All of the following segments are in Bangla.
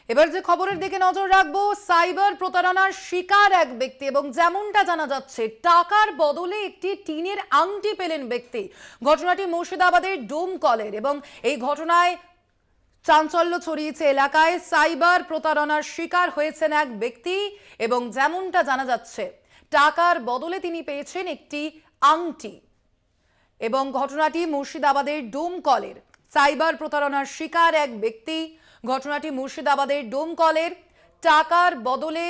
এবার যে খবরের দিকে নজর রাখবো, সাইবার প্রতারণার শিকার এক ব্যক্তি এবং যেমনটা জানা যাচ্ছে টাকার বদলে একটি টিনের আংটি পেলেন ব্যক্তি। ঘটনাটি মুর্শিদাবাদের ডোমকলের এবং এই ঘটনায় চাঞ্চল্য ছড়িয়েছে এলাকায়। সাইবার প্রতারণার শিকার হয়েছেন এক ব্যক্তি এবং যেমনটা জানা যাচ্ছে টাকার বদলে তিনি পেয়েছেন একটি আংটি এবং ঘটনাটি মুর্শিদাবাদের ডোমকলের। সাইবার প্রতারণার শিকার এক ব্যক্তি, ঘটনাটি মুর্শিদাবাদের ডোমকলের। টাকার বদলে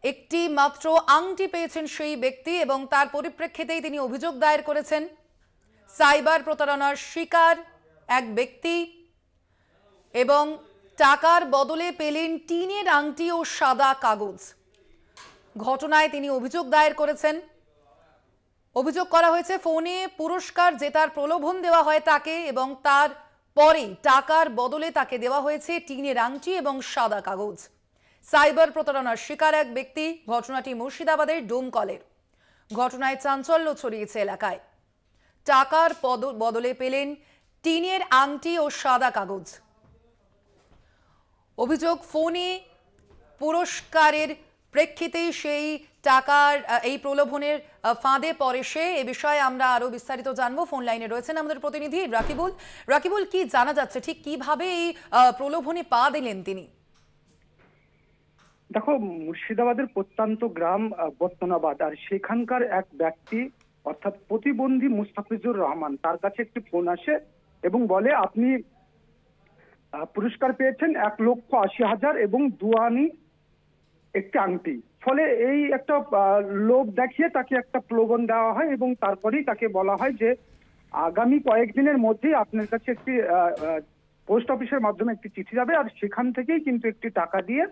একটি মাত্র আংটি পেয়েছেন সেই ব্যক্তি এবং তার পরিপ্রেক্ষিতেই তিনি অভিযোগ দায়ের করেছেন। সাইবার প্রতারণার শিকার এক ব্যক্তি এবং টাকার বদলে পেলেন টিনের আংটি ও সাদা কাগজ। ঘটনায় তিনি অভিযোগ দায়ের করেছেন। অভিযোগ করা হয়েছে ফোনে পুরস্কার জেতার প্রলোভন দেওয়া হয় তাকে এবং তার পরে টাকার বদলে তাকে দেওয়া হয়েছে টিনের আংটি এবং সাদা কাগজ। সাইবার প্রতারণার শিকার এক ব্যক্তি, ঘটনাটি মুর্শিদাবাদের ডোমকলের। ঘটনায় চাঞ্চল্য ছড়িয়েছে এলাকায়। টাকার বদলে পেলেন টিনের আংটি ও সাদা কাগজ। অভিযোগ ফোনে পুরস্কারের প্রেক্ষিতেই সেই টাকার এই প্রলোভনের ফাঁদে পড়ে সে। এ বিষয়ে আমরা আরো বিস্তারিত জানবো। ফোন লাইনে রয়েছেন আমাদের প্রতিনিধি রাকিবুল। রাকিবুল, কি জানা যাচ্ছে, ঠিক কিভাবে এই প্রলোভনে পা দিলেন তিনি? দেখো, মুর্শিদাবাদের প্রত্যন্ত গ্রাম বর্তনাবাদ, আর সেখানকার এক ব্যক্তি অর্থাৎ প্রতিবন্ধী মুস্তাফিজুর রহমান, তার কাছে একটি ফোন আসে এবং বলে আপনি পুরস্কার পেয়েছেন 1,80,000 এবং দুয়ানি একটি আংটি। ফলে এই একটা লোভ দেখিয়ে তাকে একটা প্রলোভন দেওয়া হয় এবং তারপরেই তাকে বলা হয় যে আগামী কয়েকদিনের মধ্যেই আপনার কাছে একটি পোস্ট অফিসের মাধ্যমে একটি চিঠি যাবে, আর সেখান থেকেই কিন্তু একটি টাকা দিয়ে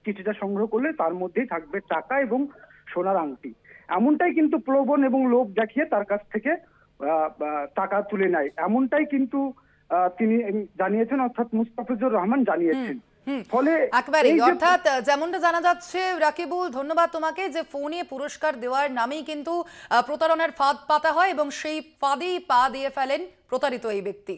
চিঠিটা সংগ্রহ করলে তার মধ্যেই থাকবে টাকা এবং সোনার আংটি। এমনটাই কিন্তু প্রলোভন এবং লোভ দেখিয়ে তার কাছ থেকে টাকা তুলে নেয়, এমনটাই কিন্তু তিনি জানিয়েছেন, অর্থাৎ মুস্তাফিজুর রহমান জানিয়েছেন। ফলে একেবারেই, অর্থাৎ যেমনটা জানা যাচ্ছে রাকিবুল, ধন্যবাদ তোমাকে, যে ফোনে পুরস্কার দেওয়ার নামেই কিন্তু প্রতারণার ফাঁদ পাতা হয় এবং সেই ফাঁদেই পা দিয়ে ফেলেন প্রতারিত এই ব্যক্তি।